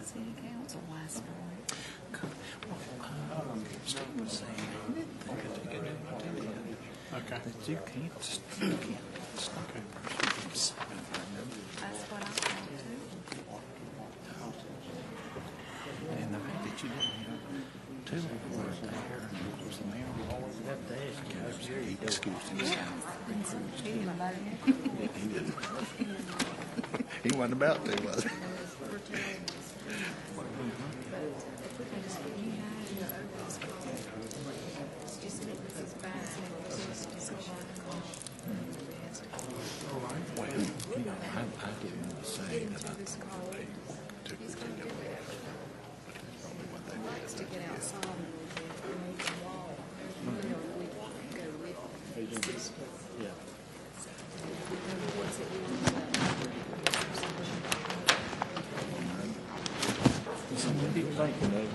city council last night. Steve was saying, Okay. that you can't stop a person from That's what I thought too. and the fact that you didn't have two of them were there, and of course the mayor always that day, he excused himself. He didn't vote. He didn't. He wasn't about to, was he? Well, I didn't want to say that I took the ticket. That's probably what they did. To get outside and make the wall. We go with Yeah. What do you think, Nate?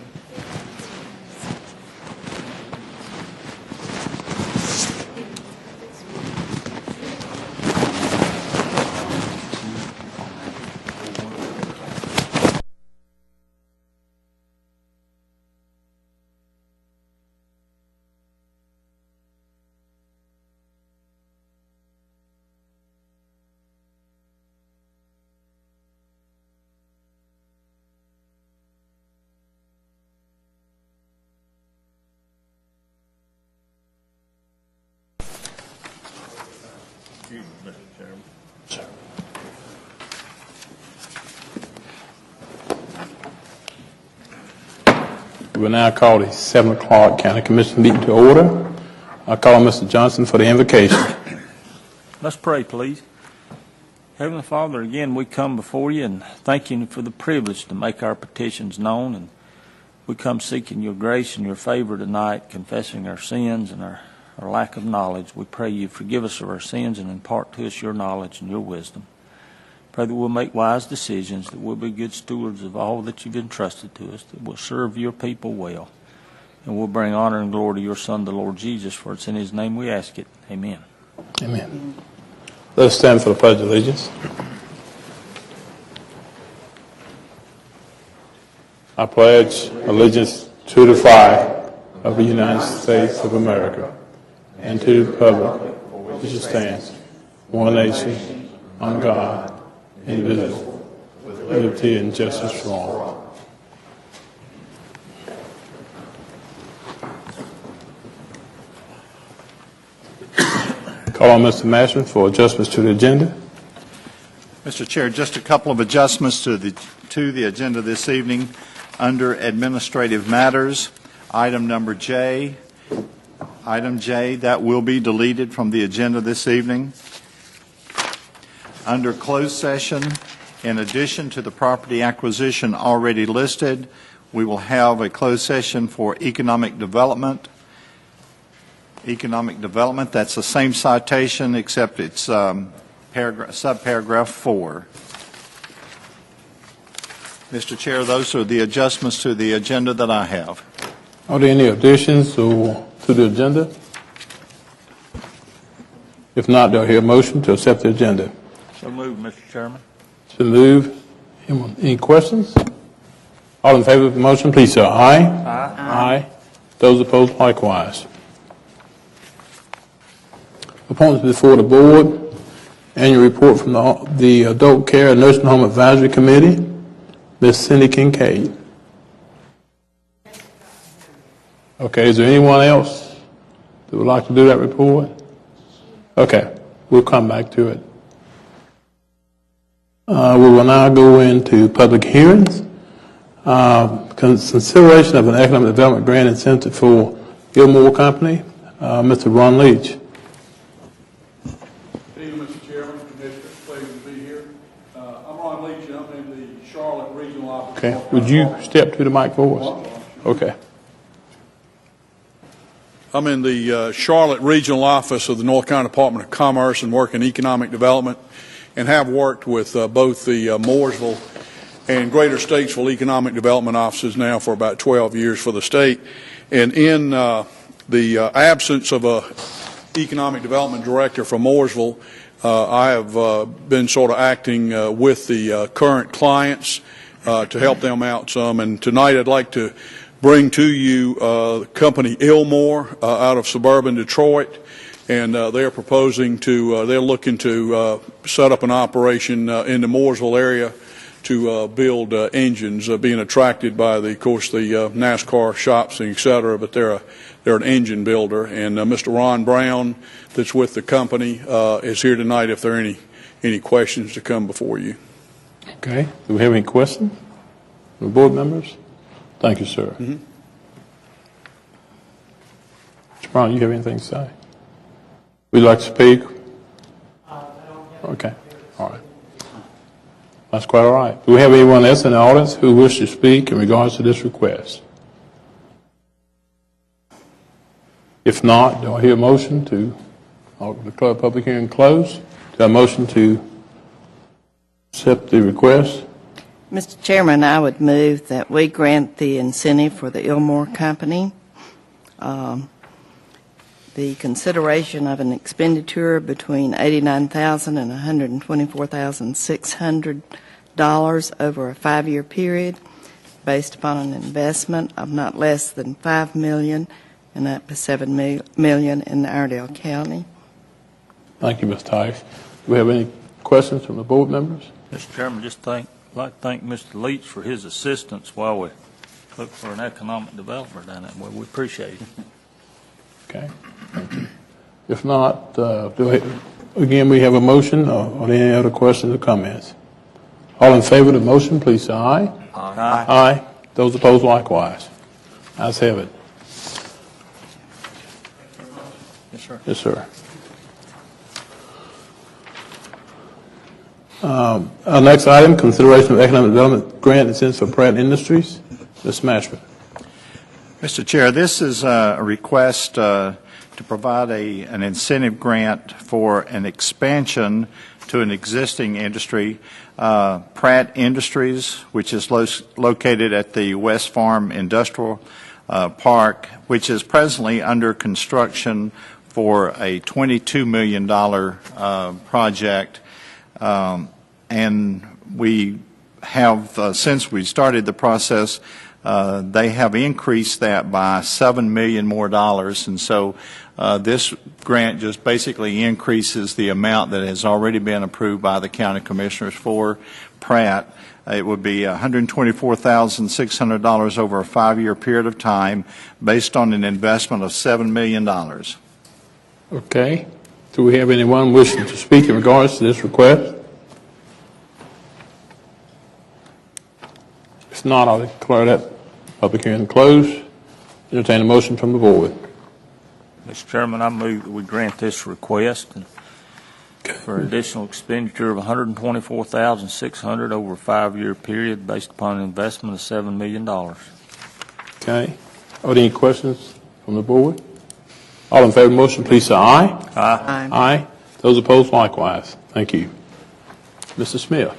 Mr. Chairman. Sir. We will now call the 7 o'clock County Commission meeting to order. I call on Mr. Johnson for the invocation. Let's pray, please. Heavenly Father, again, we come before you and thank you for the privilege to make our petitions known. And we come seeking your grace and your favor tonight, confessing our sins and our lack of knowledge. We pray you forgive us of our sins and impart to us your knowledge and your wisdom. Pray that we'll make wise decisions, that we'll be good stewards of all that you've entrusted to us, that we'll serve your people well, and we'll bring honor and glory to your Son, the Lord Jesus, for it's in his name we ask it. Amen. Amen. Let us stand for the Pledge of Allegiance. I pledge allegiance to the flag of the United States of America and to the republic which stands, one nation, under God, indivisible, with liberty and justice for all. Call on Mr. Mashman for adjustments to the agenda. Mr. Chair, just a couple of adjustments to the agenda this evening. Under administrative matters, item J, that will be deleted from the agenda this evening. Under closed session, in addition to the property acquisition already listed, we will have a closed session for economic development. That's the same citation except it's subparagraph 4. Mr. Chair, those are the adjustments to the agenda that I have. Are there any additions to the agenda? If not, do I hear a motion to accept the agenda? So moved, Mr. Chairman. It's been moved. Any questions? All in favor of the motion, please say aye. Aye. Aye. Those opposed, likewise. Appointments before the board. Annual report from the Adult Care and Nursing Home Advisory Committee. Ms. Cindy Kincaid. Okay, is there anyone else that would like to do that report? Okay, we'll come back to it. We will now go into public hearings. Consideration of an economic development grant incentive for ILMOR Company. Mr. Ron Leach. Good evening, Mr. Chairman, Commissioner. Pleasure to be here. I'm Ron Leach, and I'm in the Charlotte Regional Office. Okay, would you step to the mic for us? Okay. I'm in the Charlotte Regional Office of the North Carolina Department of Commerce and work in economic development, and have worked with both the Mooresville and Greater Statesville economic development offices now for about 12 years for the state. And in the absence of a economic development director for Mooresville, I have been sort of acting with the current clients to help them out some. And tonight I'd like to bring to you the company ILMOR out of suburban Detroit. And they're proposing to, they're looking to set up an operation in the Mooresville area to build engines, being attracted by, of course, the NASCAR shops and et cetera, but they're an engine builder. And Mr. Ron Brown, that's with the company, is here tonight if there are any questions to come before you. Okay. Do we have any questions from the board members? Thank you, sir. Mm-hmm. Mr. Brown, you have anything to say? Would you like to speak? Okay. All right. That's quite all right. Do we have anyone else in the audience who wishes to speak in regards to this request? If not, do I hear a motion to declare the public hearing closed? Do I have a motion to accept the request? Mr. Chairman, I would move that we grant the incentive for the ILMOR company. The consideration of an expenditure between $89,000 and $124,600 over a 5-year period based upon an investment of not less than $5 million and up to $7 million in Iredell County. Thank you, Ms. Tice. Do we have any questions from the board members? Mr. Chairman, just like to thank Mr. Leach for his assistance while we look for an economic developer down that way. We appreciate it. Okay. Thank you. If not, again, we have a motion or any other questions or comments? All in favor of the motion, please say aye. Aye. Aye. Those opposed likewise. Ayes have it. Yes, sir. Yes, sir. Our next item, consideration of economic development grant incentive for Pratt Industries. Ms. Mashman. Mr. Chair, this is a request to provide an incentive grant for an expansion to an existing industry, Pratt Industries, which is located at the West Farm Industrial Park, which is presently under construction for a $22 million project. And we have, since we started the process, they have increased that by $7 million more, and so this grant just basically increases the amount that has already been approved by the county commissioners for Pratt. It would be $124,600 over a 5-year period of time based on an investment of $7 million. Okay. Do we have anyone wishing to speak in regards to this request? If not, I'll declare that public hearing closed. Entertain a motion from the board. Mr. Chairman, I move that we grant this request for additional expenditure of $124,600 over a 5-year period based upon an investment of $7 million. Okay. Are there any questions from the board? All in favor of the motion, please say aye. Aye. Aye. Those opposed, likewise. Thank you. Mr. Smith.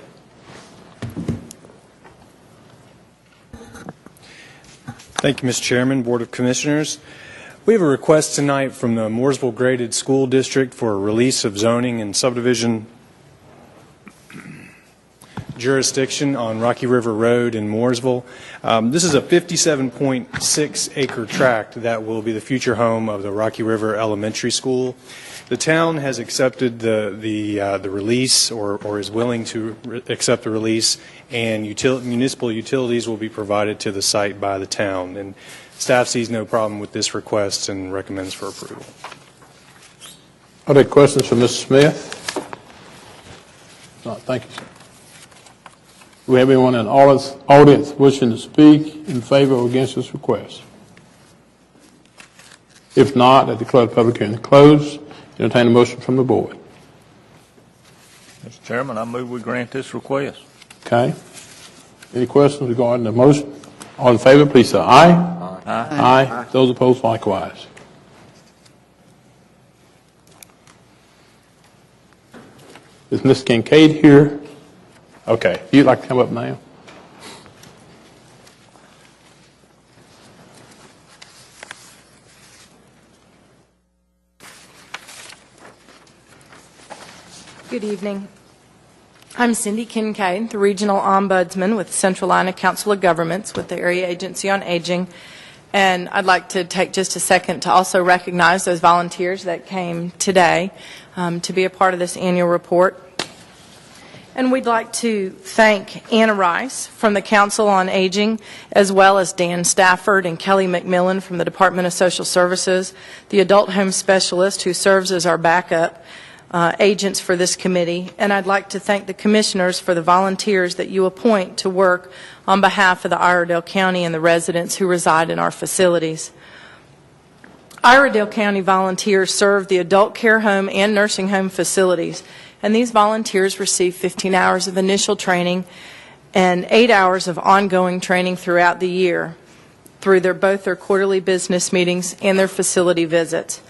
Thank you, Mr. Chairman, Board of Commissioners. We have a request tonight from the Mooresville Graded School District for a release of zoning and subdivision jurisdiction on Rocky River Road in Mooresville. This is a 57.6-acre tract that will be the future home of the Rocky River Elementary School. The town has accepted the release or is willing to accept the release, and municipal utilities will be provided to the site by the town. And staff sees no problem with this request and recommends for approval. Are there questions for Mr. Smith? No, thank you, sir. Do we have anyone in the audience wishing to speak in favor or against this request? If not, I declare the public hearing closed. Entertain a motion from the board. Mr. Chairman, I move we grant this request. Okay. Any questions regarding the motion? All in favor, please say aye. Aye. Aye. Those opposed, likewise. Is Ms. Kincaid here? Okay. If you'd like to come up now. Good evening. I'm Cindy Kincaid, the Regional Ombudsman with Central Iowa Council of Governments with the Area Agency on Aging. And I'd like to take just a second to also recognize those volunteers that came today to be a part of this annual report. And we'd like to thank Anna Rice from the Council on Aging, as well as Dan Stafford and Kelly McMillan from the Department of Social Services, the adult home specialist who serves as our backup agents for this committee. And I'd like to thank the commissioners for the volunteers that you appoint to work on behalf of the Iredell County and the residents who reside in our facilities. Iredell County volunteers serve the adult care home and nursing home facilities, and these volunteers receive 15 hours of initial training and 8 hours of ongoing training throughout the year through both their quarterly business meetings and their facility visits.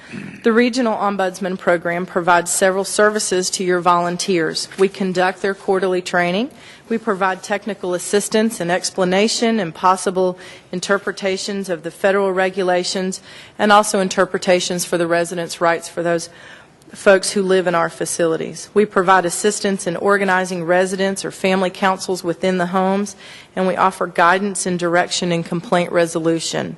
The Regional Ombudsman Program provides several services to your volunteers. We conduct their quarterly training. We provide technical assistance and explanation and possible interpretations of the federal regulations, and also interpretations for the residents' rights for those folks who live in our facilities. We provide assistance in organizing residents or family councils within the homes, and we offer guidance and direction in complaint resolution.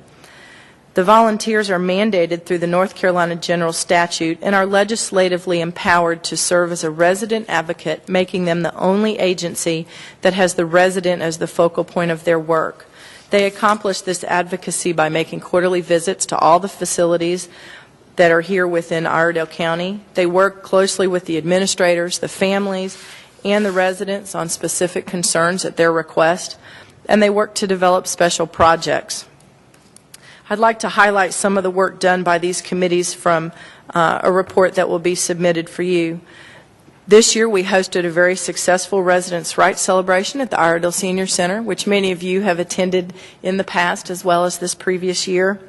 The volunteers are mandated through the North Carolina General Statute and are legislatively empowered to serve as a resident advocate, making them the only agency that has the resident as the focal point of their work. They accomplish this advocacy by making quarterly visits to all the facilities that are here within Iredell County. They work closely with the administrators, the families, and the residents on specific concerns at their request, and they work to develop special projects. I'd like to highlight some of the work done by these committees from a report that will be submitted for you. This year we hosted a very successful Residents' Rights Celebration at the Iredell Senior Center, which many of you have attended in the past as well as this previous year.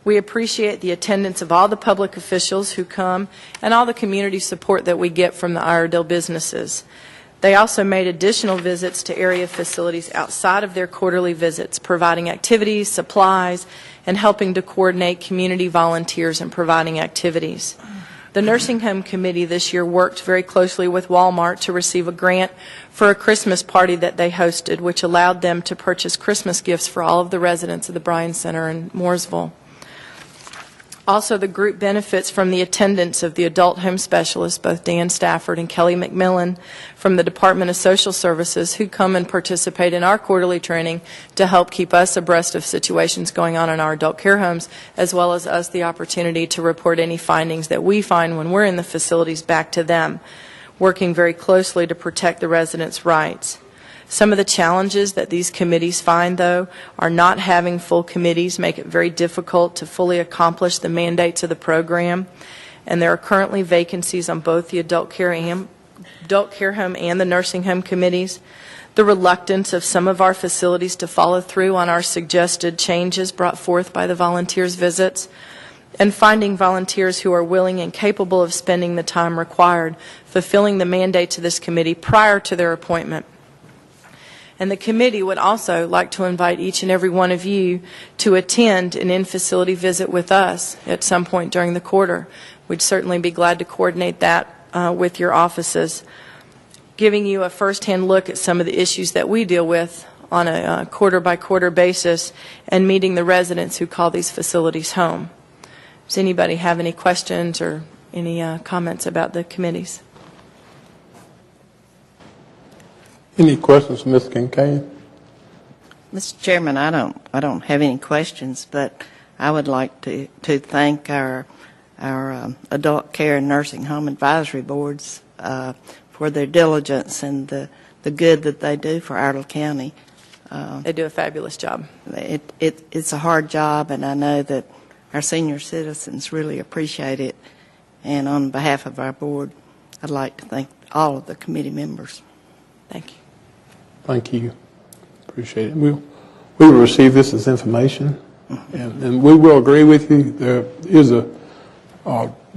We appreciate the attendance of all the public officials who come and all the community support that we get from the Iredell businesses. They also made additional visits to area facilities outside of their quarterly visits, providing activities, supplies, and helping to coordinate community volunteers and providing activities. The Nursing Home Committee this year worked very closely with Walmart to receive a grant for a Christmas party that they hosted, which allowed them to purchase Christmas gifts for all of the residents of the Bryan Center in Mooresville. Also, the group benefits from the attendance of the adult home specialists, both Dan Stafford and Kelly McMillan from the Department of Social Services, who come and participate in our quarterly training to help keep us abreast of situations going on in our adult care homes, as well as us the opportunity to report any findings that we find when we're in the facilities back to them, working very closely to protect the residents' rights. Some of the challenges that these committees find, though, are not having full committees make it very difficult to fully accomplish the mandates of the program, and there are currently vacancies on both the adult care home and the nursing home committees. The reluctance of some of our facilities to follow through on our suggested changes brought forth by the volunteers' visits, and finding volunteers who are willing and capable of spending the time required, fulfilling the mandates of this committee prior to their appointment. And the committee would also like to invite each and every one of you to attend an in-facility visit with us at some point during the quarter. We'd certainly be glad to coordinate that with your offices, giving you a first-hand look at some of the issues that we deal with on a quarter-by-quarter basis and meeting the residents who call these facilities home. Does anybody have any questions or any comments about the committees? Any questions, Ms. Kincaid? Mr. Chairman, I don't have any questions, but I would like to thank our adult care and nursing home advisory boards for their diligence and the good that they do for Iredell County. They do a fabulous job. It's a hard job, and I know that our senior citizens really appreciate it. And on behalf of our board, I'd like to thank all of the committee members. Thank you. Thank you. Appreciate it. We will receive this as information, and we will agree with you. There is a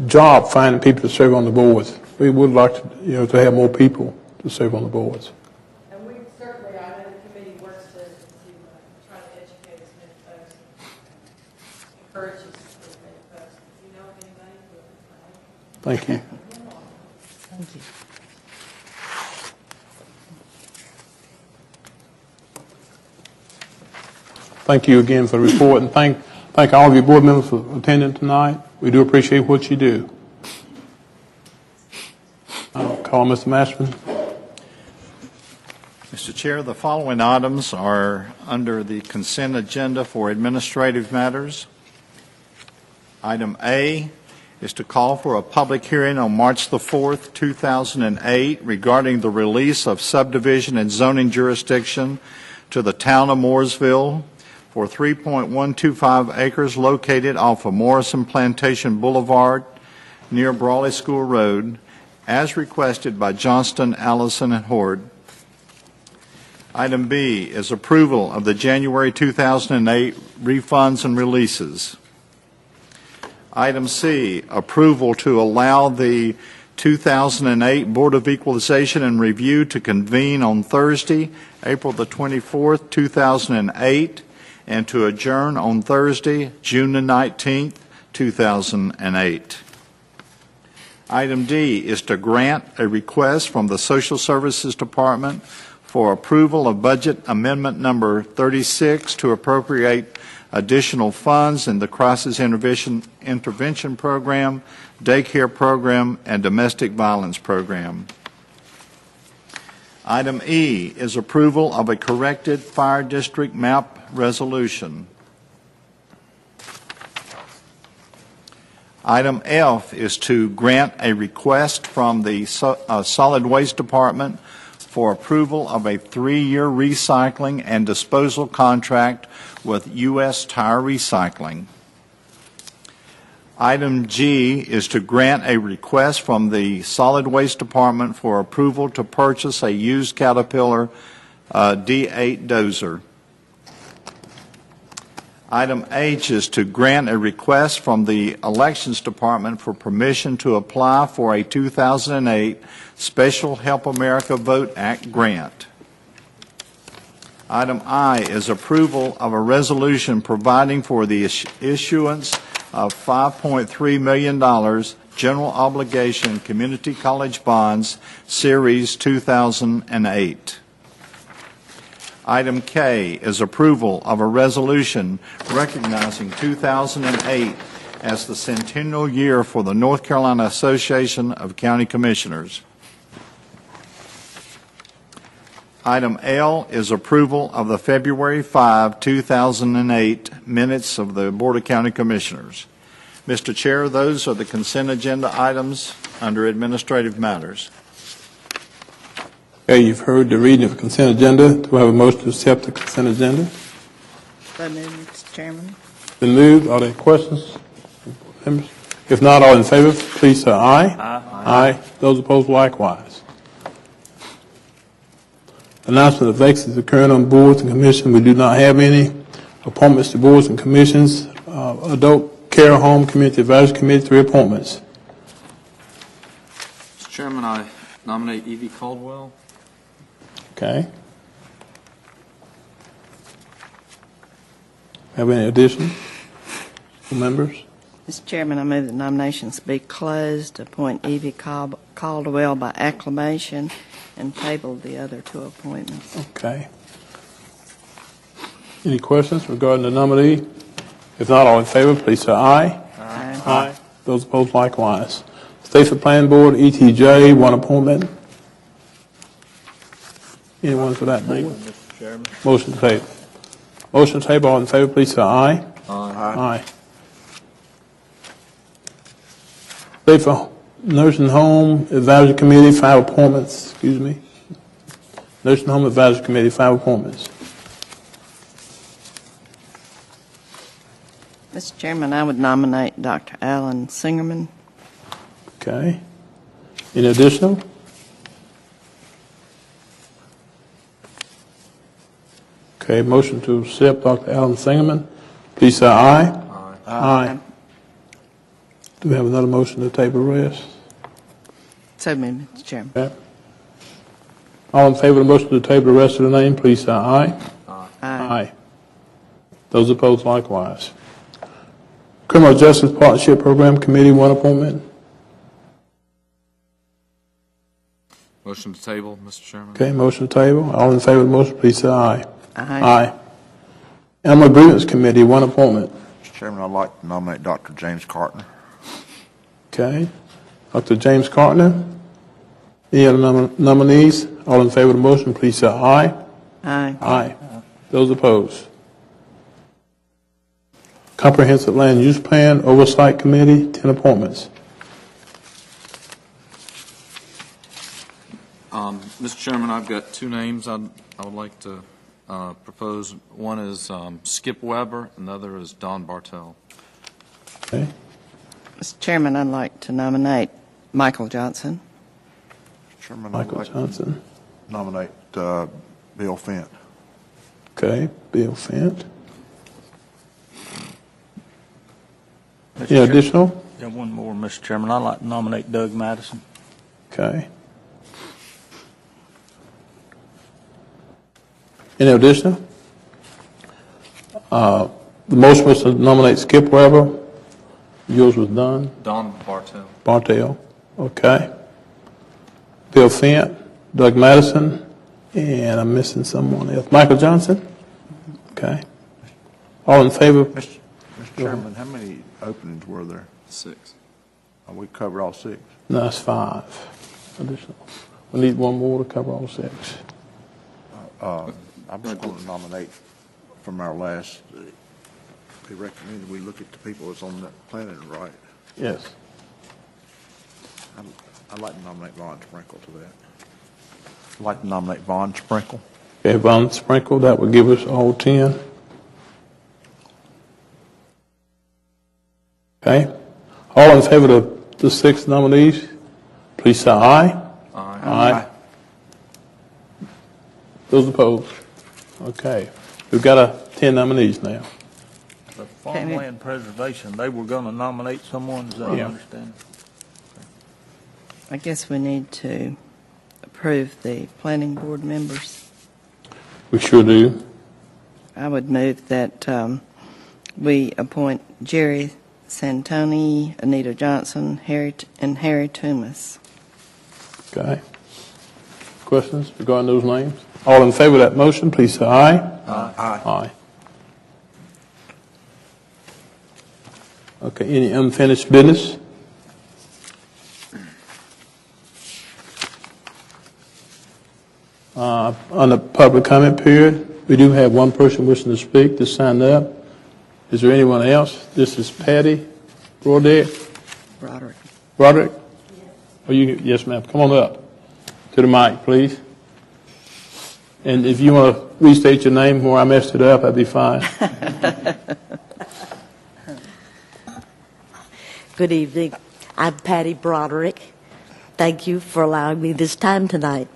job finding people to serve on the boards. We would like to, to have more people to serve on the boards. And we certainly, I know the committee works to try to educate as many folks, encourage as many folks. If you know of anybody, Thank you. Thank you. thank you again for the report, and thank all of your board members for attending tonight. We do appreciate what you do. I'll call Mr. Mashman. Mr. Chair, the following items are under the consent agenda for administrative matters. Item A is to call for a public hearing on March the 4th, 2008, regarding the release of subdivision and zoning jurisdiction to the town of Mooresville for 3.125 acres located off of Morrison Plantation Boulevard near Brawley School Road, as requested by Johnston, Allison, and Horde. Item B is approval of the January 2008 refunds and releases. Item C, approval to allow the 2008 Board of Equalization and Review to convene on Thursday, April the 24th, 2008, and to adjourn on Thursday, June the 19th, 2008. Item D is to grant a request from the Social Services Department for approval of budget amendment number 36 to appropriate additional funds in the Crisis Intervention Program, Daycare Program, and Domestic Violence Program. Item E is approval of a corrected fire district map resolution. Item F is to grant a request from the Solid Waste Department for approval of a 3-year recycling and disposal contract with U.S. Tire Recycling. Item G is to grant a request from the Solid Waste Department for approval to purchase a used Caterpillar D8 dozer. Item H is to grant a request from the Elections Department for permission to apply for a 2008 Special Help America Vote Act grant. Item I is approval of a resolution providing for the issuance of $5.3 million general obligation community college bonds, Series 2008. Item K is approval of a resolution recognizing 2008 as the centennial year for the North Carolina Association of County Commissioners. Item L is approval of the February 5, 2008 minutes of the Board of County Commissioners. Mr. Chair, those are the consent agenda items under administrative matters. Okay, you've heard the reading of the consent agenda. Do I have a motion to accept the consent agenda? So moved, Mr. Chairman. Been moved. Are there questions? Members? If not, all in favor, please say aye. Aye. Aye. Those opposed, likewise. Announcement of vacancies occurring on boards and commissions. We do not have any. Appointments to boards and commissions. Adult Care Home Community Advisory Committee, 3 appointments. Mr. Chairman, I nominate Evie Caldwell. Okay. Have any additions from members? Mr. Chairman, I move that nominations be closed, appoint Evie Caldwell by acclamation, and table the other 2 appointments. Okay. Any questions regarding the nominee? If not, all in favor, please say aye. Aye. Aye. Those opposed, likewise. Stateside Planning Board, ETJ, 1 appointment. Anyone for that board? Mr. Chairman. Motion to table. Motion to table, all in favor, please say aye. Aye. Aye. Stateside Nursing Home Advisory Committee, 5 appointments. Excuse me. Nursing Home Advisory Committee, 5 appointments. Mr. Chairman, I would nominate Dr. Alan Singerman. Okay. Any additional? Okay, motion to accept Dr. Alan Singerman. Please say aye. Aye. Aye. Do we have another motion to table rest? So moved, Mr. Chairman. Okay. All in favor of the motion to table the rest of the name, please say aye. Aye. Aye. Those opposed, likewise. Criminal Justice Partnership Program Committee, 1 appointment. Motion to table, Mr. Chairman. Okay, motion to table. All in favor of the motion, please say aye. Aye. Animal Grievance Committee, one appointment. Mr. Chairman, I'd like to nominate Dr. James Cartner. Okay. Dr. James Cartner. Any other nominees? All in favor of the motion, please say aye. Aye. Aye. Those opposed? Comprehensive Land Use Plan Oversight Committee, 10 appointments. Mr. Chairman, I've got two names I would like to propose. One is Skip Weber, and the other is Don Bartel. Okay. Mr. Chairman, I'd like to nominate Michael Johnson. Mr. Chairman, Michael I'd like Johnson. to nominate Bill Fent. Okay. Bill Fent. Mr. Any additional? Yeah, one more, Mr. Chairman. I'd like to nominate Doug Madison. Okay. Any additional? The motion was to nominate Skip Weber. Yours was done. Don Bartel. Bartel. Okay. Bill Fent, Doug Madison, and I'm missing someone else. Michael Johnson? Okay. All in favor? Mr. Chairman, how many openings were there? 6. We covered all 6. No, it's 5 additional. We need one more to cover all 6. I'm just going to nominate from our last, they recommended we look at the people that's on that planning, right? Yes. I'd like to nominate Vaughn Sprinkle to that. I'd like to nominate Vaughn Sprinkle. Okay, Von Sprinkle, that would give us all 10. Okay. All in favor of the 6 nominees, please say aye. Aye. Those opposed? Okay. We've got 10 nominees now. The Farmland Preservation, they were going to nominate someone, is that what I Yeah. understand? I guess we need to approve the planning board members. We sure do. I would move that we appoint Jerry Santoni, Anita Johnson, Harry Toomas. Okay. Questions regarding those names? All in favor of that motion, please say aye. Aye. Aye. Okay, any unfinished business? On the public comment period, we do have one person wishing to speak to sign up. Is there anyone else? This is Patty Broderick. Broderick? Oh, yes, ma'am. Come on up to the mic, please. And if you want to restate your name where I messed it up, that'd be fine. Good evening. I'm Patty Broderick. Thank you for allowing me this time tonight.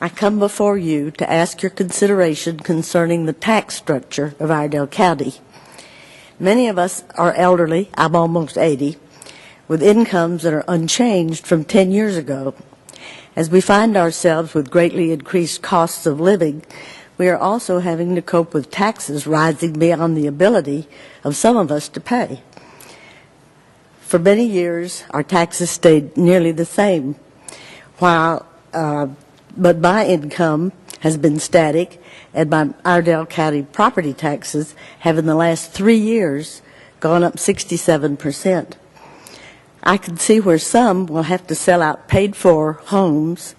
I come before you to ask your consideration concerning the tax structure of Iredell County. Many of us are elderly, I'm almost 80, with incomes that are unchanged from 10 years ago. As we find ourselves with greatly increased costs of living, we are also having to cope with taxes rising beyond the ability of some of us to pay. For many years, our taxes stayed nearly the same, but my income has been static, and my Iredell County property taxes have in the last 3 years gone up 67%. I can see where some will have to sell out paid-for homes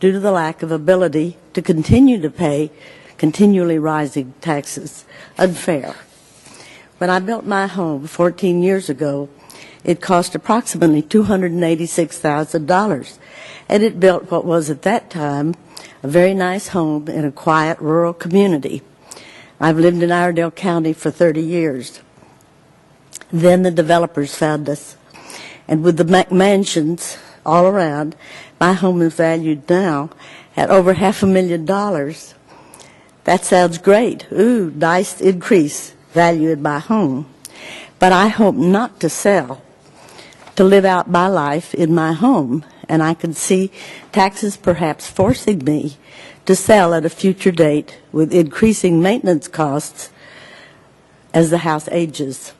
due to the lack of ability to continue to pay continually rising taxes. Unfair. When I built my home 14 years ago, it cost approximately $286,000, and it built what was at that time a very nice home in a quiet rural community. I've lived in Iredell County for 30 years. Then the developers found us, and with the mansions all around, my home is valued now at over $500,000. That sounds great. Ooh, nice increase value in my home. But I hope not to sell, to live out my life in my home, and I can see taxes perhaps forcing me to sell at a future date with increasing maintenance costs as the house ages.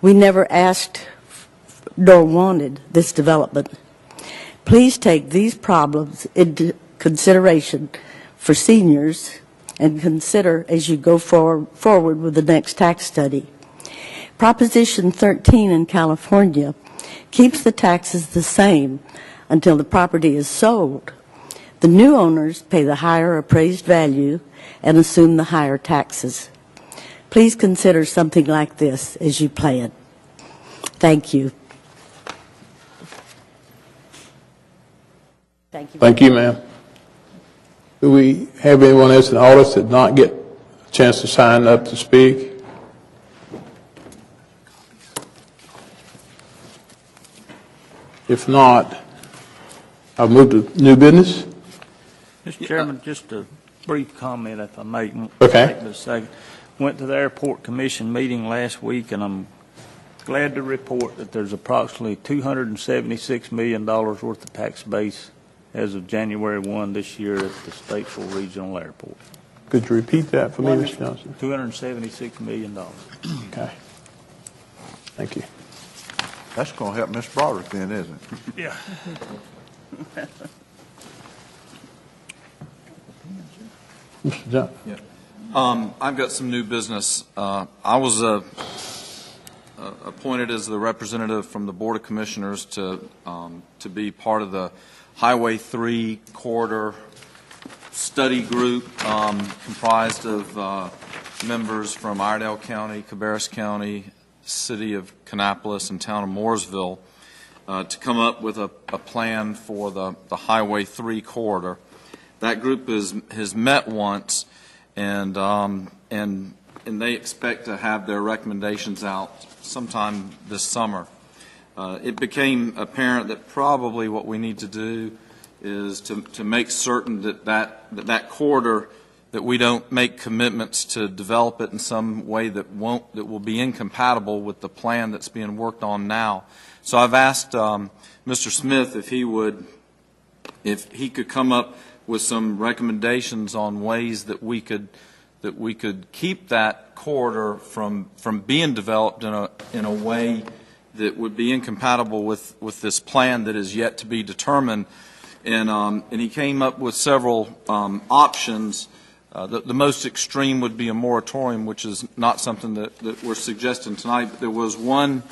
We never asked nor wanted this development. Please take these problems into consideration for seniors and consider as you go forward with the next tax study. Proposition 13 in California keeps the taxes the same until the property is sold. The new owners pay the higher appraised value and assume the higher taxes. Please consider something like this as you plan. Thank you. Thank you. Thank you, ma'am. Do we have anyone else in the audience that did not get a chance to sign up to speak? If not, I'll move to new business. Mr. Chairman, just a brief comment, if I may. Okay. Take a second. Went to the Airport Commission meeting last week, and I'm glad to report that there's approximately $276 million worth of tax base as of January 1 this year at the Statesville Regional Airport. Could you repeat that for me, Mr. Johnson? $276 million. Okay. Thank you. That's going to help Miss Broderick then, isn't it? Yeah. Mr. Johnson? I've got some new business. I was appointed as the representative from the Board of Commissioners to be part of the Highway 3 corridor study group comprised of members from Iredell County, Cabarrus County, City of Kannapolis, and Town of Mooresville to come up with a plan for the Highway 3 corridor. That group has met once, and they expect to have their recommendations out sometime this summer. It became apparent that probably what we need to do is to make certain that corridor, that we don't make commitments to develop it in some way that will be incompatible with the plan that's being worked on now. So I've asked Mr. Smith if he could come up with some recommendations on ways that we could keep that corridor from being developed in a way that would be incompatible with this plan that is yet to be determined. And he came up with several options. The most extreme would be a moratorium, which is not something that we're suggesting tonight. But there was one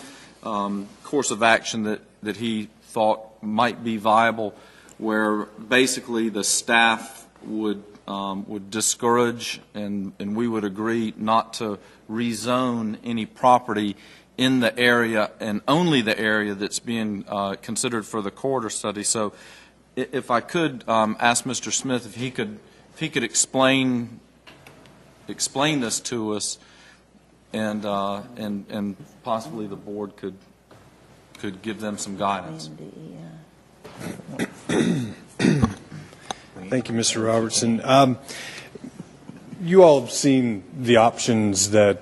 course of action that he thought might be viable, where basically the staff would discourage and we would agree not to rezone any property in the area and only the area that's being considered for the corridor study. So if I could ask Mr. Smith if he could explain this to us, and possibly the board could give them some guidance. Thank you, Mr. Robertson. You all have seen the options that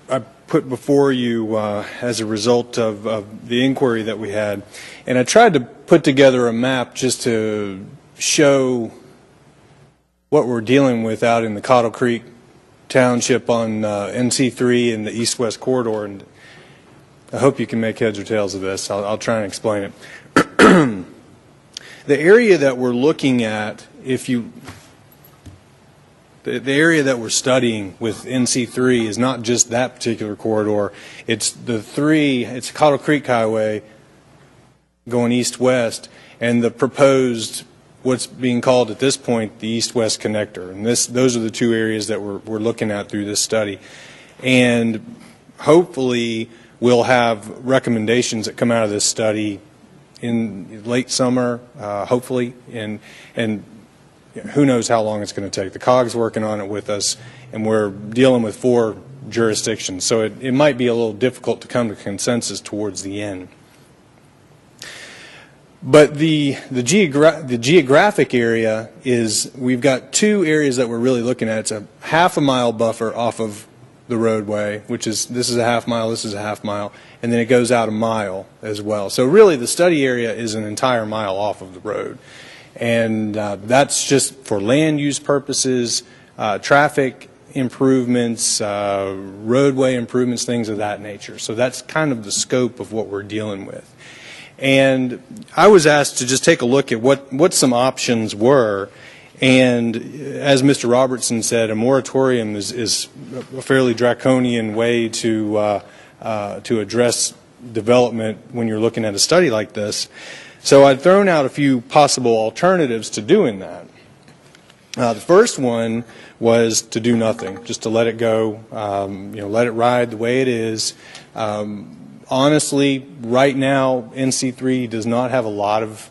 I put before you as a result of the inquiry that we had, and I tried to put together a map just to show what we're dealing with out in the Cottle Creek Township on NC3 and the east-west corridor, and I hope you can make heads or tails of this. I'll try and explain it. The area that we're looking at, the area that we're studying with NC3 is not just that particular corridor. It's it's Cottle Creek Highway going east-west, and the proposed, what's being called at this point, the east-west connector. And those are the two areas that we're looking at through this study. And hopefully we'll have recommendations that come out of this study in late summer, hopefully, and who knows how long it's going to take. The COG's working on it with us, and we're dealing with 4 jurisdictions, so it might be a little difficult to come to consensus towards the end. But the geographic area is, we've got 2 areas that we're really looking at. It's a half a mile buffer off of the roadway, which is, this is a half mile, this is a half mile, and then it goes out a mile as well. So really the study area is an entire mile off of the road. And that's just for land use purposes, traffic improvements, roadway improvements, things of that nature. So that's kind of the scope of what we're dealing with. And I was asked to just take a look at what some options were, And as Mr. Robertson said, a moratorium is a fairly draconian way to address development when you're looking at a study like this. So I've thrown out a few possible alternatives to doing that. The first one was to do nothing, just to let it go, let it ride the way it is. Honestly, right now, NC3 does not have a lot of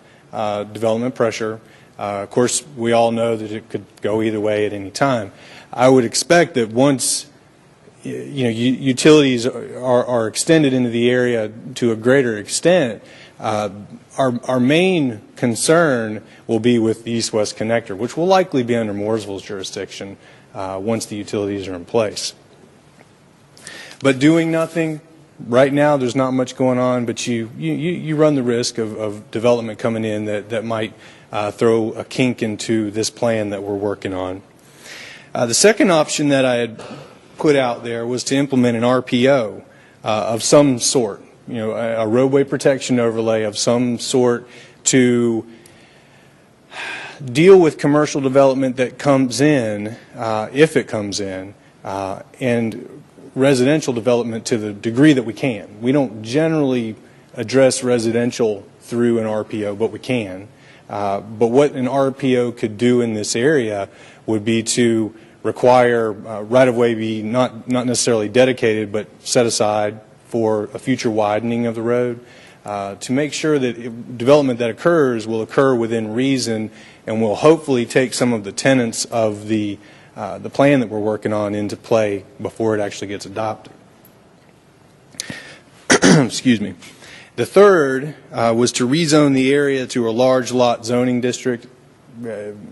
development pressure. Of course, we all know that it could go either way at any time. I would expect that once utilities are extended into the area to a greater extent, our main concern will be with the east-west connector, which will likely be under Mooresville's jurisdiction once the utilities are in place. But doing nothing, right now there's not much going on, but you run the risk of development coming in that might throw a kink into this plan that we're working on. The second option that I had put out there was to implement an RPO of some sort, a roadway protection overlay of some sort to deal with commercial development that comes in, if it comes in, and residential development to the degree that we can. We don't generally address residential through an RPO, but we can. But what an RPO could do in this area would be to require right-of-way be not necessarily dedicated, but set aside for a future widening of the road, to make sure that development that occurs will occur within reason and will hopefully take some of the tenets of the plan that we're working on into play before it actually gets adopted. Excuse me. The third was to rezone the area to a large lot zoning district.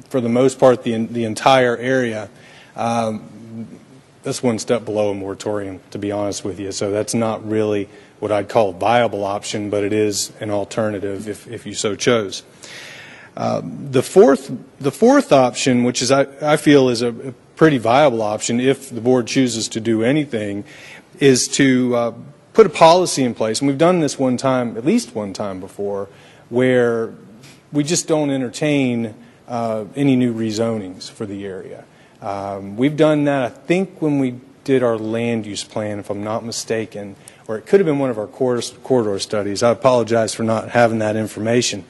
For the most part, the entire area. That's one step below a moratorium, to be honest with you. So that's not really what I'd call a viable option, but it is an alternative if you so chose. The fourth option, which is I feel is a pretty viable option if the board chooses to do anything, is to put a policy in place, and we've done this at least one time before, where we just don't entertain any new rezonings for the area. We've done that, I think, when we did our land use plan, if I'm not mistaken, or it could have been one of our corridor studies. I apologize for not having that information.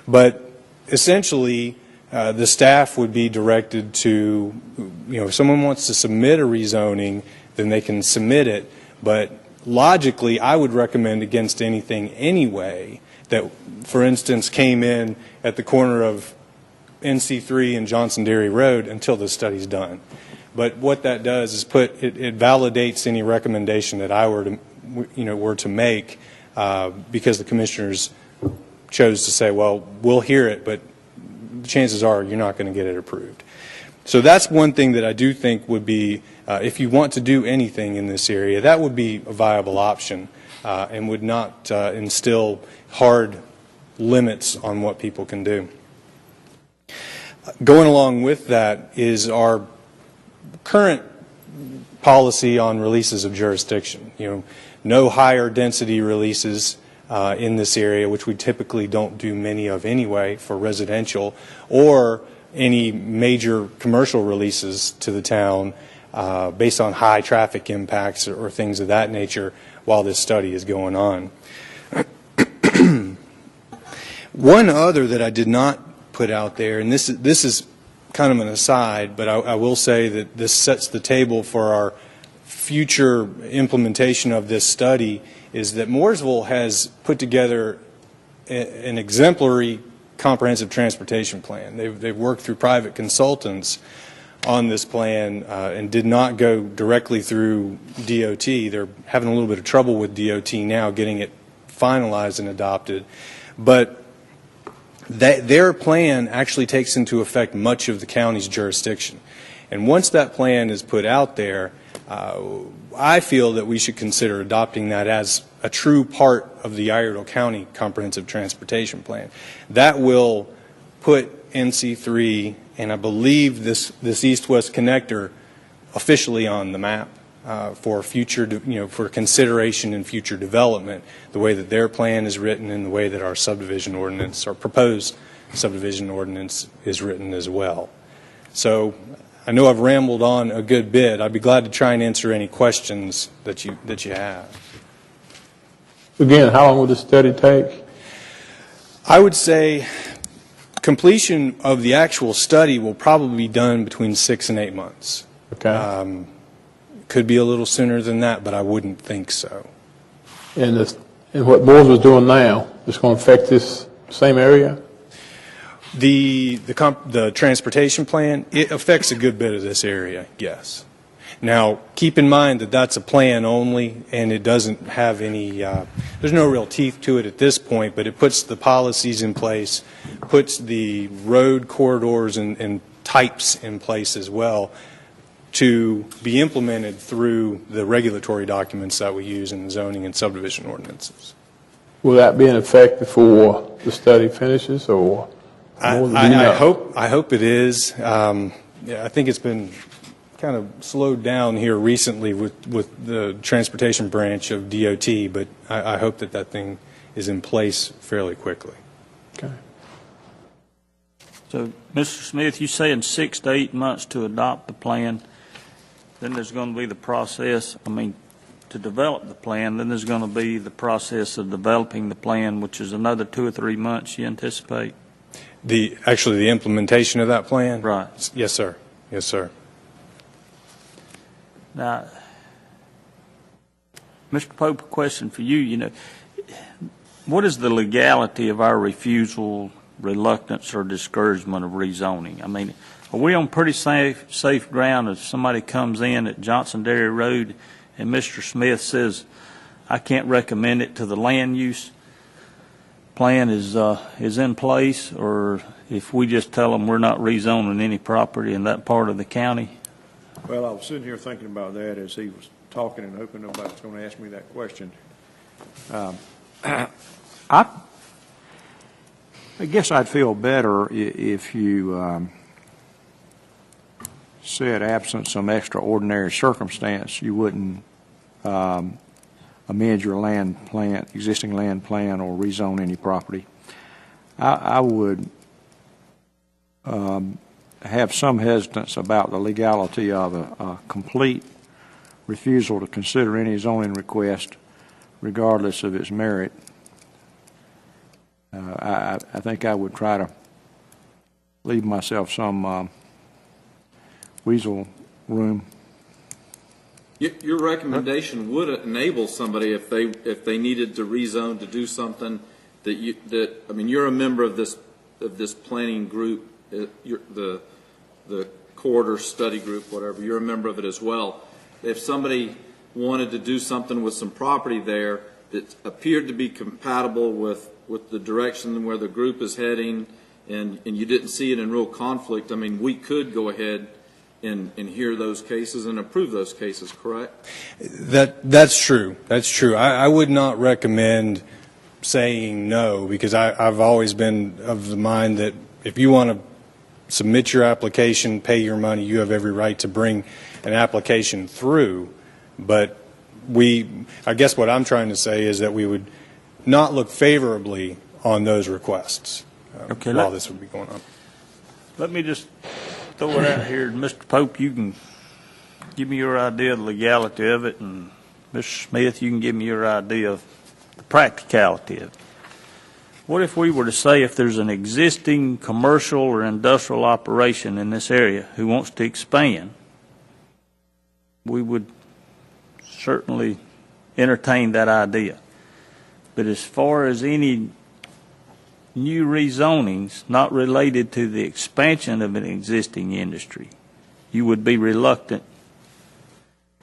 But essentially, the staff would be directed to, if someone wants to submit a rezoning, then they can submit it. But logically, I would recommend against anything anyway that, for instance, came in at the corner of NC3 and Johnson Dairy Road until the study's done. But what that does is it validates any recommendation that I were to make, because the commissioners chose to say, well, we'll hear it, but chances are you're not going to get it approved. So that's one thing that I do think would be, if you want to do anything in this area, that would be a viable option, and would not instill hard limits on what people can do. Going along with that is our current policy on releases of jurisdiction. No higher density releases in this area, which we typically don't do many of anyway for residential, or any major commercial releases to the town based on high traffic impacts or things of that nature while this study is going on. One other that I did not put out there, and this is kind of an aside, but I will say that this sets the table for our future implementation of this study, is that Mooresville has put together an exemplary comprehensive transportation plan. They've worked through private consultants on this plan and did not go directly through DOT. They're having a little bit of trouble with DOT now getting it finalized and adopted. But their plan actually takes into effect much of the county's jurisdiction. And once that plan is put out there, I feel that we should consider adopting that as a true part of the Iredell County Comprehensive Transportation Plan. That will put NC3 and I believe this east-west connector officially on the map for future, for consideration in future development, the way that their plan is written and the way that our subdivision ordinance, our proposed subdivision ordinance, is written as well. So I know I've rambled on a good bit. I'd be glad to try and answer any questions that you have. Again, how long will this study take? I would say completion of the actual study will probably be done between 6 and 8 months. Okay. Could be a little sooner than that, but I wouldn't think so. And what Mooresville is doing now, is going to affect this same area? The transportation plan, it affects a good bit of this area, yes. Now, keep in mind that that's a plan only, and it doesn't have any, there's no real teeth to it at this point, but it puts the policies in place, puts the road corridors and types in place as well to be implemented through the regulatory documents that we use in the zoning and subdivision ordinances. Will that be in effect before the study finishes, or? I hope it is. Yeah, I think it's been kind of slowed down here recently with the transportation branch of DOT, but I hope that thing is in place fairly quickly. Okay. So, Mr. Smith, you saying 6 to 8 months to adopt the plan, then there's going to be the process, to develop the plan, then there's going to be the process of developing the plan, which is another 2 or 3 months, you anticipate? Actually, the implementation of that plan? Right. Yes, sir. Yes, sir. Now, Mr. Pope, a question for you. What is the legality of our refusal, reluctance, or discouragement of rezoning? Are we on pretty safe ground if somebody comes in at Johnson Dairy Road and Mr. Smith says, I can't recommend it to the land use plan is in place, or if we just tell them we're not rezoning any property in that part of the county? Well, I was sitting here thinking about that as he was talking and hoping nobody was going to ask me that question. I guess I'd feel better if you said, absent some extraordinary circumstance, you wouldn't amend your existing land plan, or rezone any property. I would have some hesitance about the legality of a complete refusal to consider any zoning request, regardless of its merit. I think I would try to leave myself some weasel room. Your recommendation would enable somebody, if they needed to rezone to do something you're a member of this planning group, the corridor study group, whatever. You're a member of it as well. If somebody wanted to do something with some property there that appeared to be compatible with the direction where the group is heading, and you didn't see it in real conflict, we could go ahead and hear those cases and approve those cases, correct? That's true. That's true. I would not recommend saying no, because I've always been of the mind that if you want to submit your application, pay your money, you have every right to bring an application through. But I guess what I'm trying to say is that we would not look favorably on those requests while this would be going on. Let me just throw it out here. Mr. Pope, you can give me your idea of the legality of it, and Mr. Smith, you can give me your idea of the practicality of it. What if we were to say, if there's an existing commercial or industrial operation in this area who wants to expand, we would certainly entertain that idea. But as far as any new rezonings not related to the expansion of an existing industry, you would be reluctant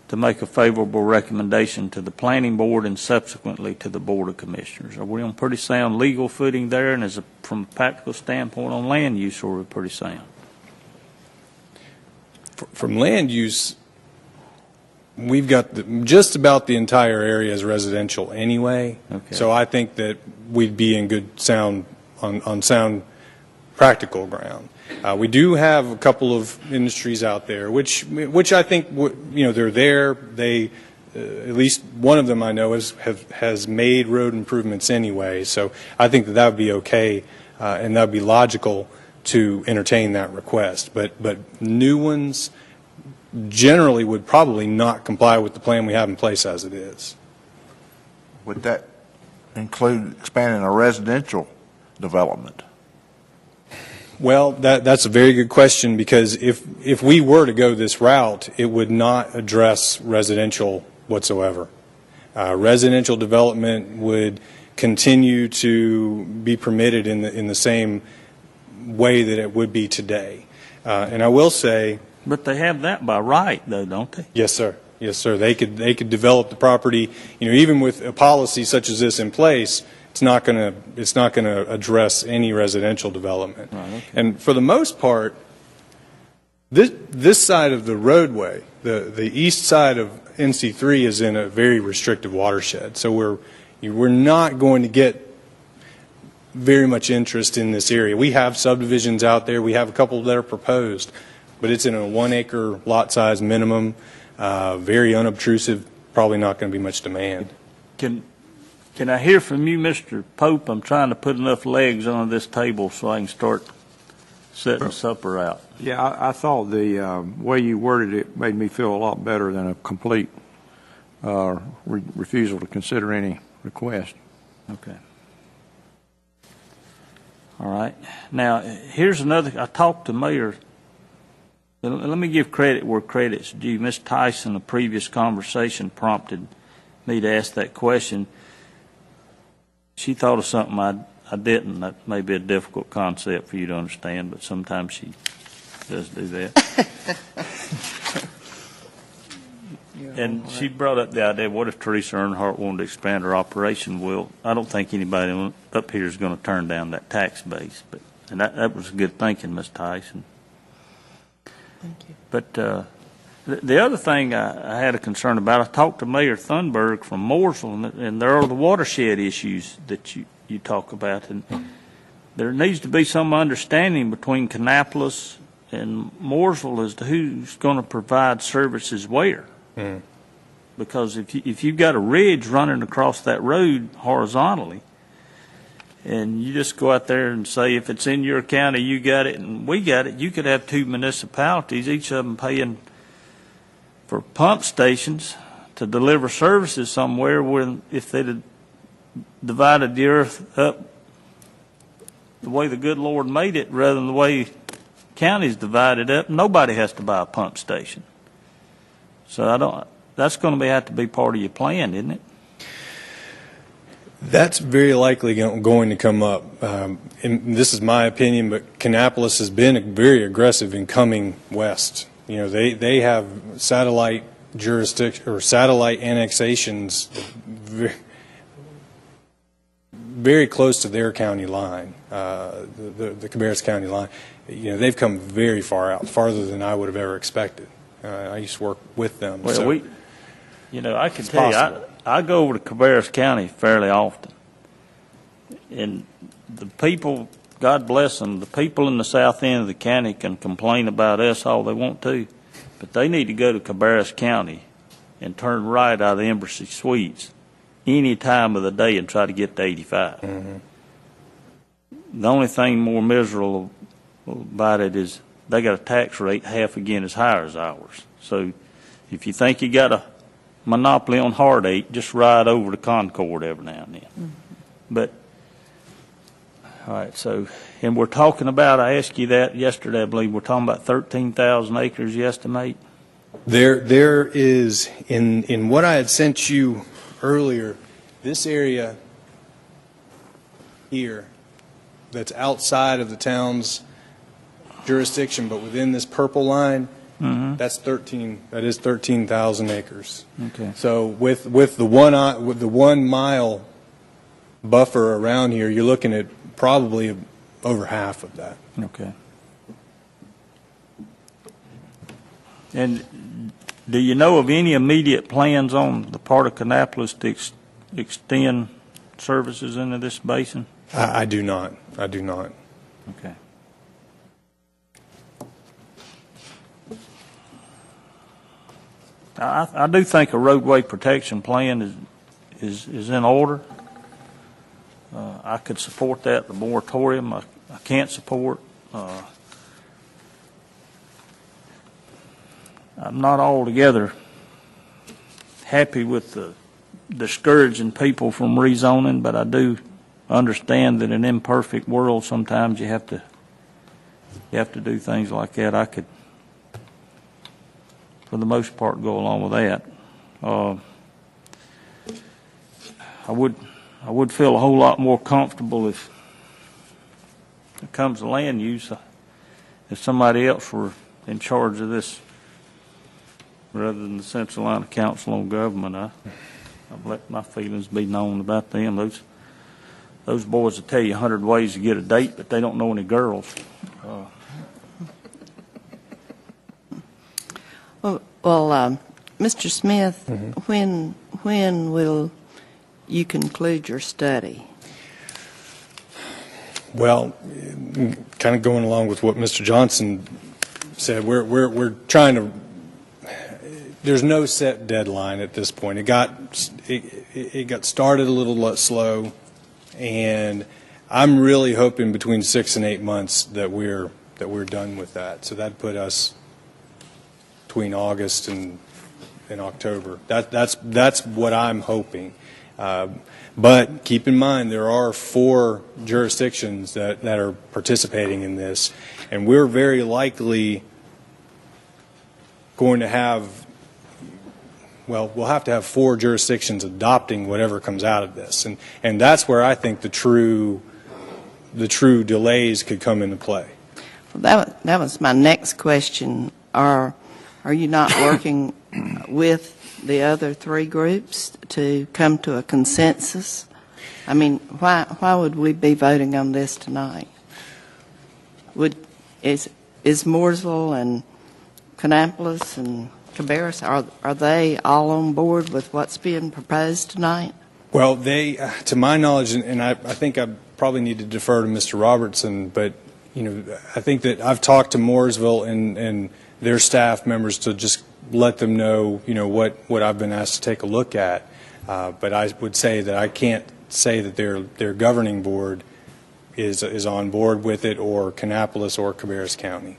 to make a favorable recommendation to the planning board and subsequently to the board of commissioners. Are we on pretty sound legal footing there, and from a practical standpoint on land use, are we pretty sound? From land use, we've got just about the entire area is residential anyway. Okay. So I think that we'd be in good sound on sound practical ground. We do have a couple of industries out there, which I think they're there. They at least one of them I know has made road improvements anyway. So I think that would be okay, and that would be logical to entertain that request. But new ones generally would probably not comply with the plan we have in place as it is. Would that include expanding a residential development? Well, that's a very good question, because if we were to go this route, it would not address residential whatsoever. Residential development would continue to be permitted in the same way that it would be today. And I will say, But they have that by right, though, don't they? yes, sir. Yes, sir. They could develop the property. Even with a policy such as this in place, it's not going to address any residential development. Right, okay. And for the most part, this side of the roadway, the east side of NC3, is in a very restricted watershed. So we're not going to get very much interest in this area. We have subdivisions out there. We have a couple that are proposed, but it's in a 1 acre lot size minimum, very unobtrusive, probably not going to be much demand. Can I hear from you, Mr. Pope? I'm trying to put enough legs on this table so I can start setting supper out. Yeah, I thought the way you worded it made me feel a lot better than a complete refusal to consider any request. Okay. All right. Now, here's another. I talked to Mayor. Let me give credit where credit's due. Ms. Tyson, a previous conversation prompted me to ask that question. She thought of something I didn't. That may be a difficult concept for you to understand, but sometimes she does do that. And she brought up the idea, what if Teresa Earnhardt wanted to expand her operation? Well, I don't think anybody up here is going to turn down that tax base. And that was good thinking, Ms. Tyson. Thank you. But the other thing I had a concern about, I talked to Mayor Thunberg from Mooresville, and there are the watershed issues that you talk about. And there needs to be some understanding between Kannapolis and Mooresville as to who's going to provide services where. Because if you've got a ridge running across that road horizontally, and you just go out there and say, if it's in your county, you got it and we got it, you could have two municipalities, each of them paying for pump stations to deliver services somewhere, where if they'd have divided the earth up the way the good Lord made it rather than the way counties divided up, nobody has to buy a pump station. So that's going to have to be part of your plan, isn't it? That's very likely going to come up. And this is my opinion, but Kannapolis has been very aggressive in coming west. They have satellite jurisdiction or satellite annexations very close to their county line, the Cabarrus County line. They've come very far out, farther than I would have ever expected. I used to work with them. Well, so I can tell you, I go over to Cabarrus County fairly often. And the people, God bless them, the people in the south end of the county can complain about us all they want to, but they need to go to Cabarrus County and turn right out of the Embassy Suites any time of the day and try to get to 85. Mm-hmm. The only thing more miserable about it is they got a tax rate half again as high as ours. So if you think you got a monopoly on heartache, just ride over to Concord every now and then. Mm-hmm. But, all right, so, and we're talking about, I asked you that yesterday, I believe, we're talking about 13,000 acres, you estimate? There is, in what I had sent you earlier, this area here that's outside of the town's jurisdiction, but within this purple line, mm-hmm. That is 13,000 acres. Okay. So with the 1 mile buffer around here, you're looking at probably over half of that. Okay. And do you know of any immediate plans on the part of Kannapolis to extend services into this basin? I do not. I do not. Okay. I do think a roadway protection plan is in order. I could support that. The moratorium I can't support. I'm not altogether happy with the discouraging people from rezoning, but I do understand that in an imperfect world, sometimes you have to do things like that. I could, for the most part, go along with that. I would feel a whole lot more comfortable if it comes to land use, if somebody else were in charge of this rather than the Central Carolina Council on Government. I've let my feelings be known about them. Those boys will tell you 100 ways to get a date, but they don't know any girls. Well, Mr. Smith, Mm-hmm. when will you conclude your study? Well, kind of going along with what Mr. Johnson said, we're trying to. There's no set deadline at this point. It got started a little slow, and I'm really hoping between 6 and 8 months that we're done with that. So that'd put us between August and October. That's what I'm hoping. But keep in mind, there are 4 jurisdictions that are participating in this, and we're very likely going to have, well, we'll have to have 4 jurisdictions adopting whatever comes out of this. And that's where I think the true delays could come into play. Well, that was my next question. Are you not working with the other 3 groups to come to a consensus? I mean, why would we be voting on this tonight? Is Mooresville and Kannapolis and Cabarrus, are they all on board with what's being proposed tonight? Well, they, to my knowledge, and I think I probably need to defer to Mr. Robertson, but I think that I've talked to Mooresville and their staff members to just let them know, what I've been asked to take a look at. But I would say that I can't say that their governing board is on board with it, or Kannapolis or Cabarrus County.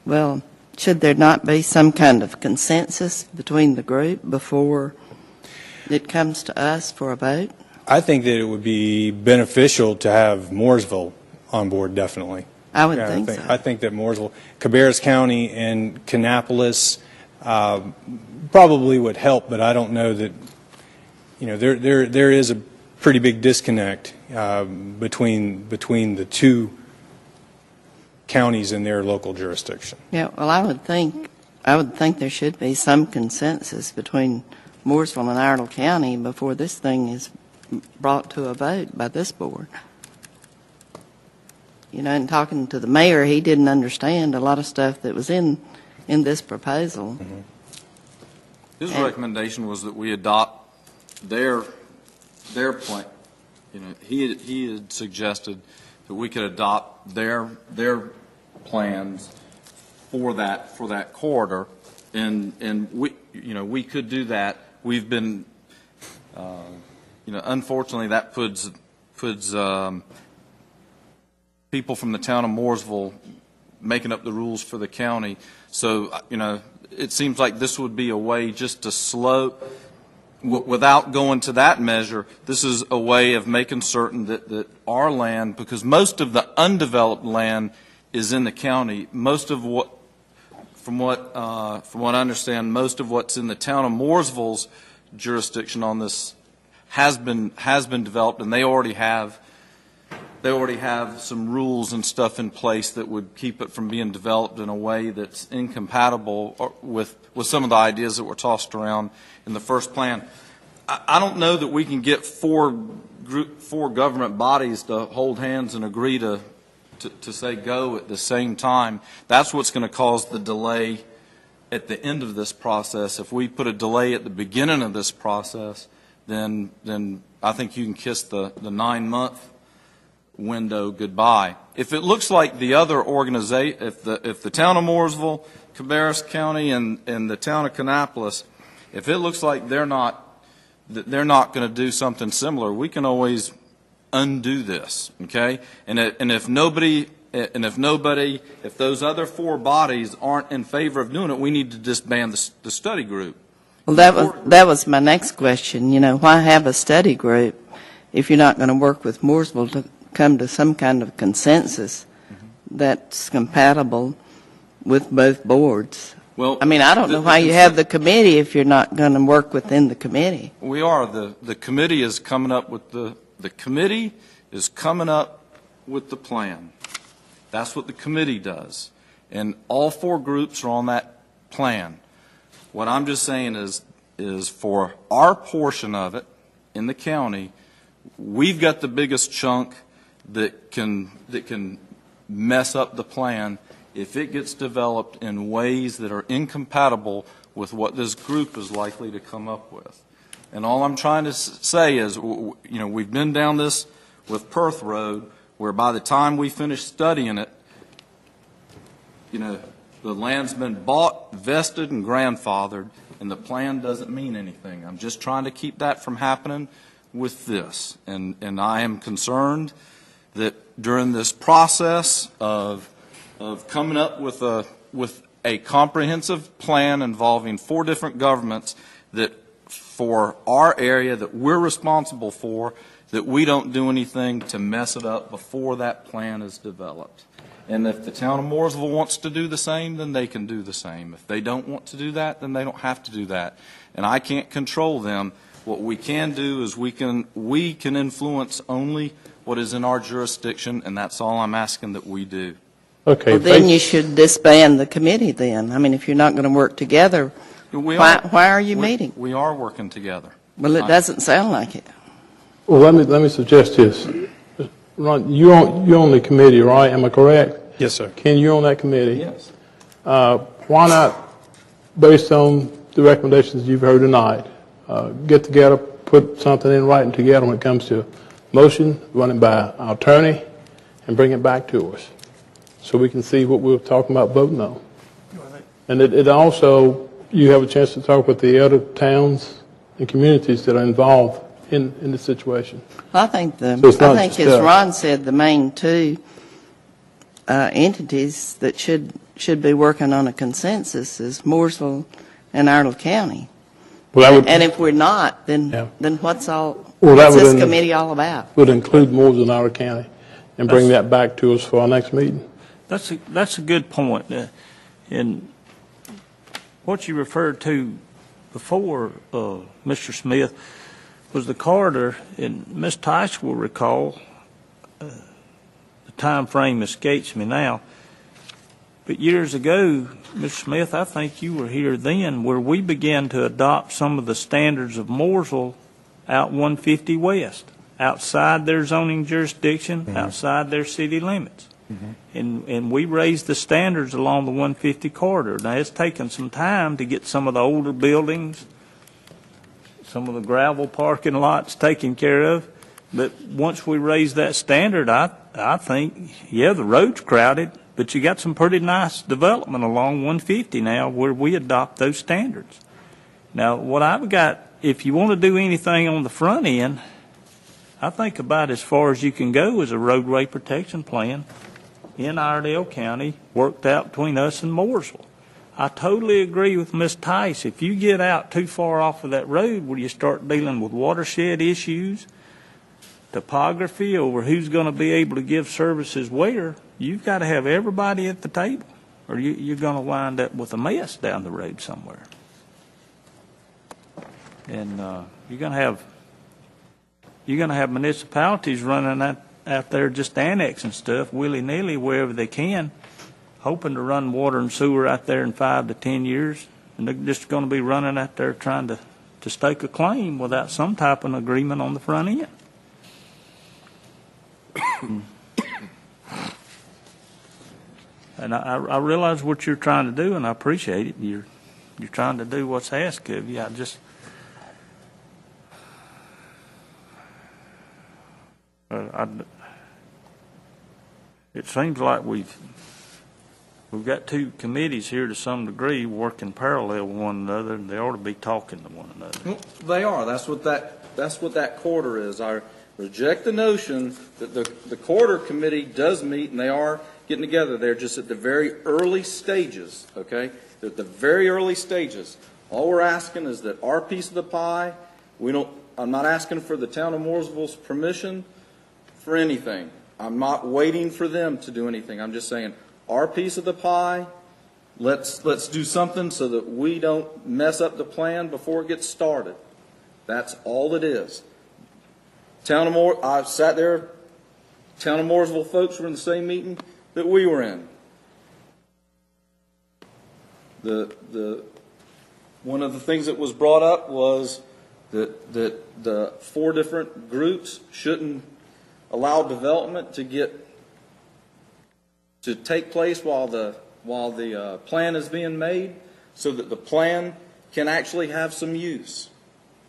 Well, should there not be some kind of consensus between the group before it comes to us for a vote? I think that it would be beneficial to have Mooresville on board, definitely. I would think so. I think that Mooresville, Cabarrus County and Kannapolis probably would help, but I don't know that, there is a pretty big disconnect between the 2 counties in their local jurisdiction. Yeah, well, I would think there should be some consensus between Mooresville and Iredell County before this thing is brought to a vote by this board. And talking to the mayor, he didn't understand a lot of stuff that was in this proposal. Mm-hmm. His recommendation was that we adopt their plan. He had suggested that we could adopt their plans for that corridor, and we could do that. We've been unfortunately that puts people from the town of Mooresville making up the rules for the county. So it seems like this would be a way just to slow, without going to that measure, this is a way of making certain that our land, because most of the undeveloped land is in the county. Most of what, from what I understand, most of what's in the town of Mooresville's jurisdiction on this has been developed, and they already have some rules and stuff in place that would keep it from being developed in a way that's incompatible with some of the ideas that were tossed around in the first plan. I don't know that we can get four government bodies to hold hands and agree to say go at the same time. That's what's going to cause the delay at the end of this process. If we put a delay at the beginning of this process, then I think you can kiss the 9-month window goodbye. If it looks like the other organization, if the town of Mooresville, Cabarrus County, and the town of Kannapolis, if it looks like they're not going to do something similar, we can always undo this, okay? And if nobody and if those other four bodies aren't in favor of doing it, we need to disband the study group. Well, that was my next question. You know, why have a study group if you're not going to work with Mooresville to come to some kind of consensus that's compatible with both boards? Well, I mean, I don't know why you have the committee if you're not going to work within the committee. We are. The committee is coming up with the committee is coming up with the plan. That's what the committee does. And all four groups are on that plan. What I'm just saying is for our portion of it in the county, we've got the biggest chunk that can mess up the plan if it gets developed in ways that are incompatible with what this group is likely to come up with. And all I'm trying to say is, you know, we've been down this with Perth Road, where by the time we finish studying it, you know, the land's been bought, vested, and grandfathered, and the plan doesn't mean anything. I'm just trying to keep that from happening with this. And I am concerned that during this process of coming up with a comprehensive plan involving four different governments, that for our area that we're responsible for, that we don't do anything to mess it up before that plan is developed. And if the town of Mooresville wants to do the same, then they can do the same. If they don't want to do that, then they don't have to do that. And I can't control them. What we can do is we can influence only what is in our jurisdiction, and that's all I'm asking that we do. Okay. Well, then you should disband the committee then. I mean, if you're not going to work together, why are you meeting? We are working together. Well, it doesn't sound like it. Well, let me suggest this. Ron, you're on the committee, right? Am I correct? Yes, sir. Ken, you're on that committee. Yes. Why not, based on the recommendations you've heard tonight, get together, put something in writing together when it comes to motion, run it by our attorney, and bring it back to us so we can see what we're talking about voting on. And it also, you have a chance to talk with the other towns and communities that are involved in the situation. I think So it's not just as us. Ron said, the main two entities that should be working on a consensus is Mooresville and Iredell County. Well, And if we're not, then Yeah. what's Well, this committee all about? would include Mooresville and Iredell County and bring that back to us for our next meeting. That's a good point. And what you referred to before, Mr. Smith, was the corridor, and Ms. Tice will recall, the time frame escapes me now, but years ago, Mr. Smith, I think you were here then, where we began to adopt some of the standards of Mooresville out 150 West, outside their zoning jurisdiction, outside their city limits. And we raised the standards along the 150 corridor. Now, it's taken some time to get some of the older buildings, some of the gravel parking lots taken care of. But once we raise that standard, I think, yeah, the road's crowded, but you got some pretty nice development along 150 now where we adopt those standards. Now, what I've got, if you want to do anything on the front end, I think about as far as you can go is a roadway protection plan in Iredell County worked out between us and Mooresville. I totally agree with Ms. Tice. If you get out too far off of that road where you start dealing with watershed issues, topography over who's going to be able to give services where, you've got to have everybody at the table, or you're going to wind up with a mess down the road somewhere. And you're going to have municipalities running out there just annexing stuff willy-nilly wherever they can, hoping to run water and sewer out there in 5 to 10 years, and they're just going to be running out there trying to stake a claim without some type of agreement on the front end. And I realize what you're trying to do, and I appreciate it. You're trying to do what's asked of you. It seems like we've got two committees here to some degree working parallel with one another, and they ought to be talking to one another. Well, they are. That's what that quarter is. I reject the notion that the quarter committee does meet, and they are getting together. They're just at the very early stages, okay? They're at the very early stages. All we're asking is that our piece of the pie, I'm not asking for the town of Mooresville's permission for anything. I'm not waiting for them to do anything. I'm just saying, our piece of the pie, let's do something so that we don't mess up the plan before it gets started. That's all it is. I sat there, town of Mooresville folks were in the same meeting that we were in. One of the things that was brought up was that the 4 different groups shouldn't allow development to take place while the plan is being made, so that the plan can actually have some use.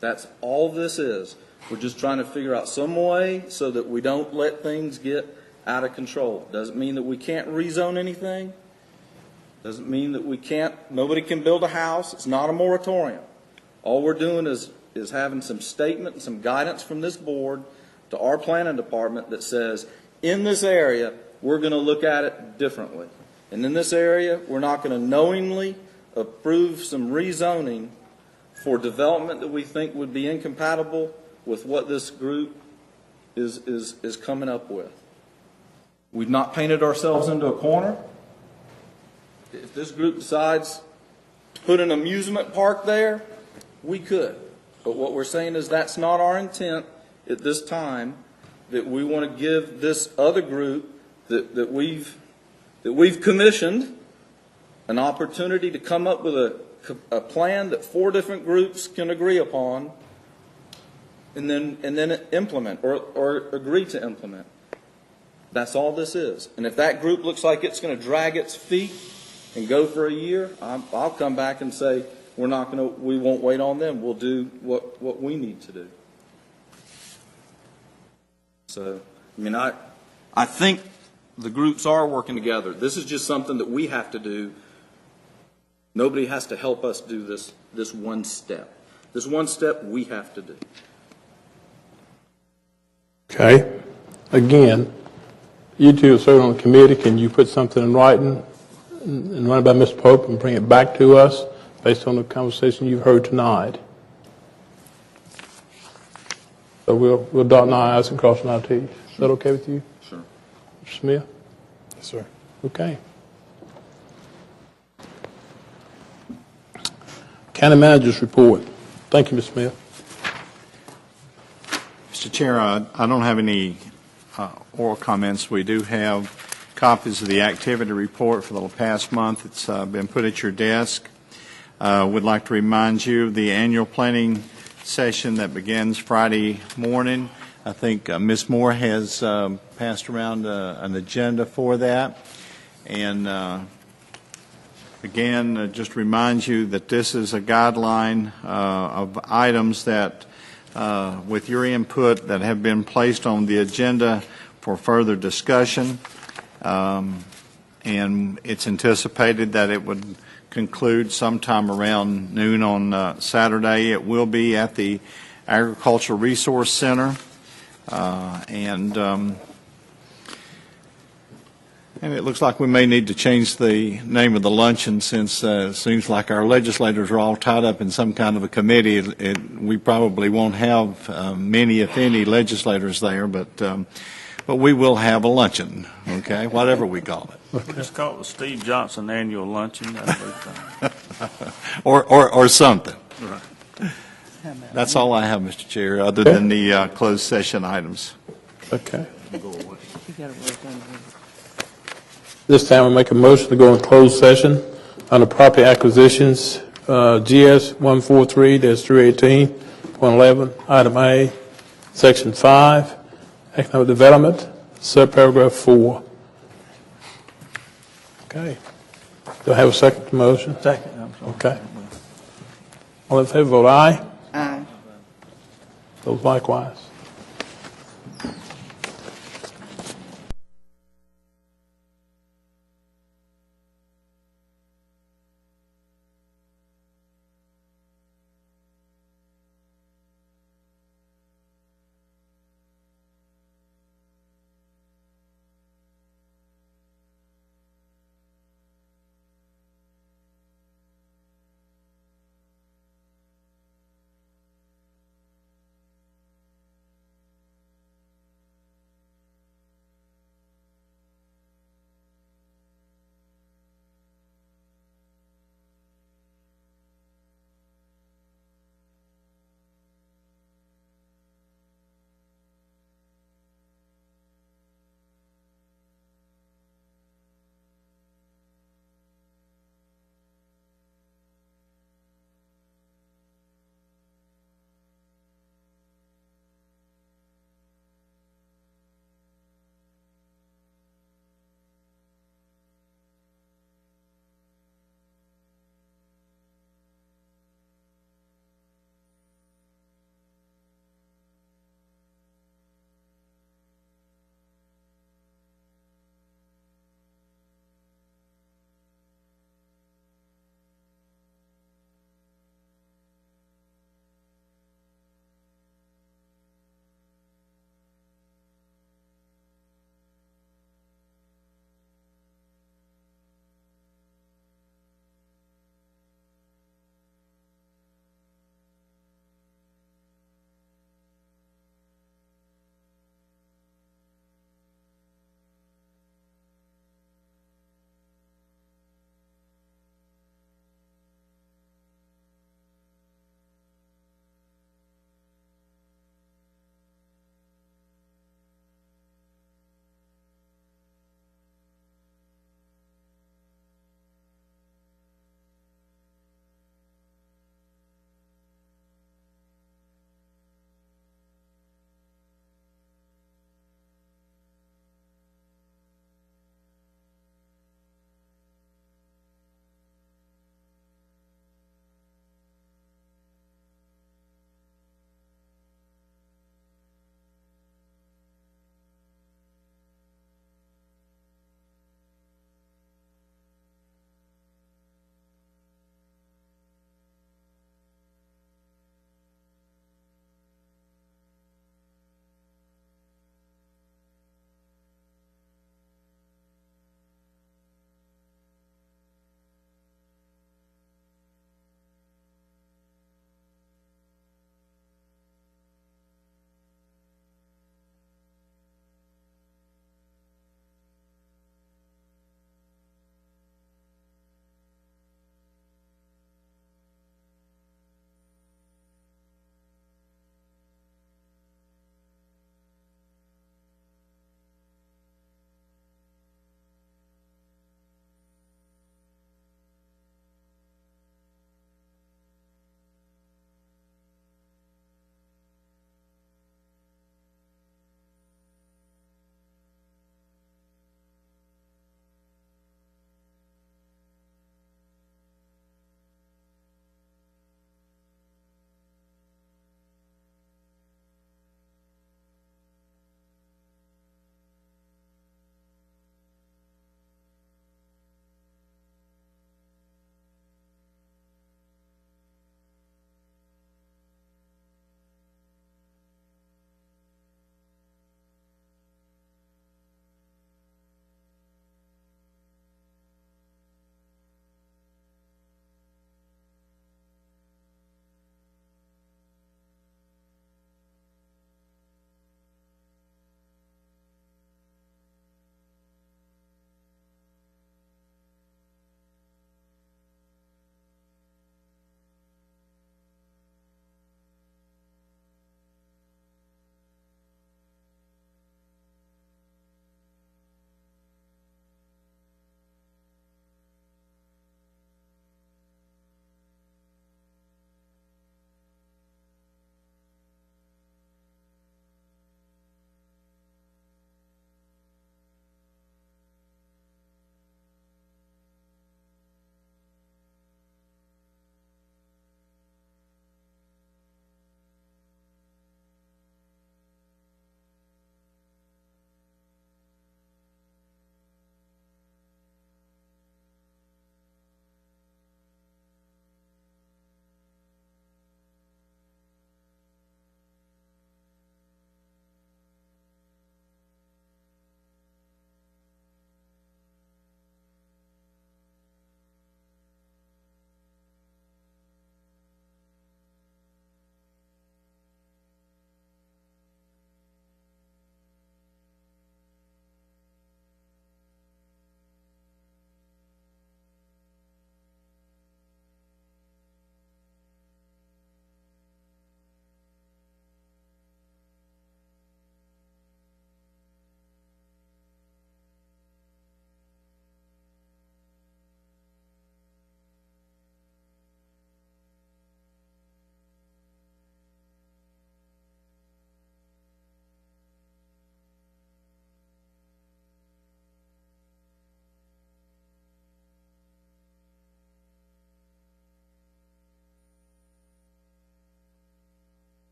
That's all this is. We're just trying to figure out some way so that we don't let things get out of control. Doesn't mean that we can't rezone anything. Doesn't mean that nobody can build a house. It's not a moratorium. All we're doing is having some statement and some guidance from this board to our planning department that says, in this area, we're going to look at it differently. And in this area, we're not going to knowingly approve some rezoning for development that we think would be incompatible with what this group is coming up with. We've not painted ourselves into a corner. If this group decides to put an amusement park there, we could. But what we're saying is that's not our intent at this time, that we want to give this other group that we've commissioned an opportunity to come up with a plan that 4 different groups can agree upon and then implement or agree to implement. That's all this is. And if that group looks like it's going to drag its feet and go for a year, I'll come back and say we won't wait on them. We'll do what we need to do. So, I think the groups are working together. This is just something that we have to do. Nobody has to help us do this one step. This one step we have to do. Okay. Again, you two are serving on the committee. Can you put something in writing and run it by Mr. Pope and bring it back to us based on the conversation you've heard tonight? So we'll dot our I's and cross our T's. Is that okay with you? Sure. Mr. Smith? Yes, sir. Okay. County Manager's Report. Thank you, Mr. Smith. Mr. Chair, I don't have any oral comments. We do have copies of the activity report for the past month. It's been put at your desk. Would like to remind you of the annual planning session that begins Friday morning. I think Ms. Moore has passed around an agenda for that. And again, just remind you that this is a guideline of items that, with your input, that have been placed on the agenda for further discussion. And it's anticipated that it would conclude sometime around noon on Saturday. It will be at the Agricultural Resource Center. And it looks like we may need to change the name of the luncheon, since it seems like our legislators are all tied up in some kind of a committee. We probably won't have many, if any, legislators there, but we will have a luncheon, okay, whatever we call it. We'll just call it the Steve Johnson Annual Luncheon. or something. Right. That's all I have, Mr. Chair, other than the closed session items. Okay. This time we make a motion to go in closed session under property acquisitions, GS 143-318.11, item A, section 5, economic development, subparagraph 4. Okay. Do I have a second to motion? Second. Okay. All in favor, vote aye. Aye. Those likewise.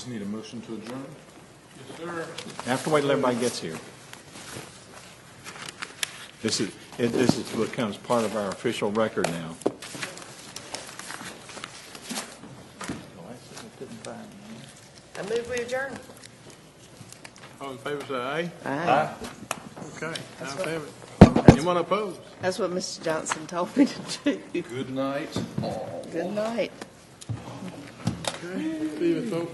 Need a motion to adjourn? Yes, sir. After wait till everybody gets here. This becomes part of our official record now. I move we adjourn. All in favor, say aye. Aye. Okay, ayes have it. Anyone opposed? That's what Mr. Johnson told me to do. Good night, all. Good night. Okay, see you, folks.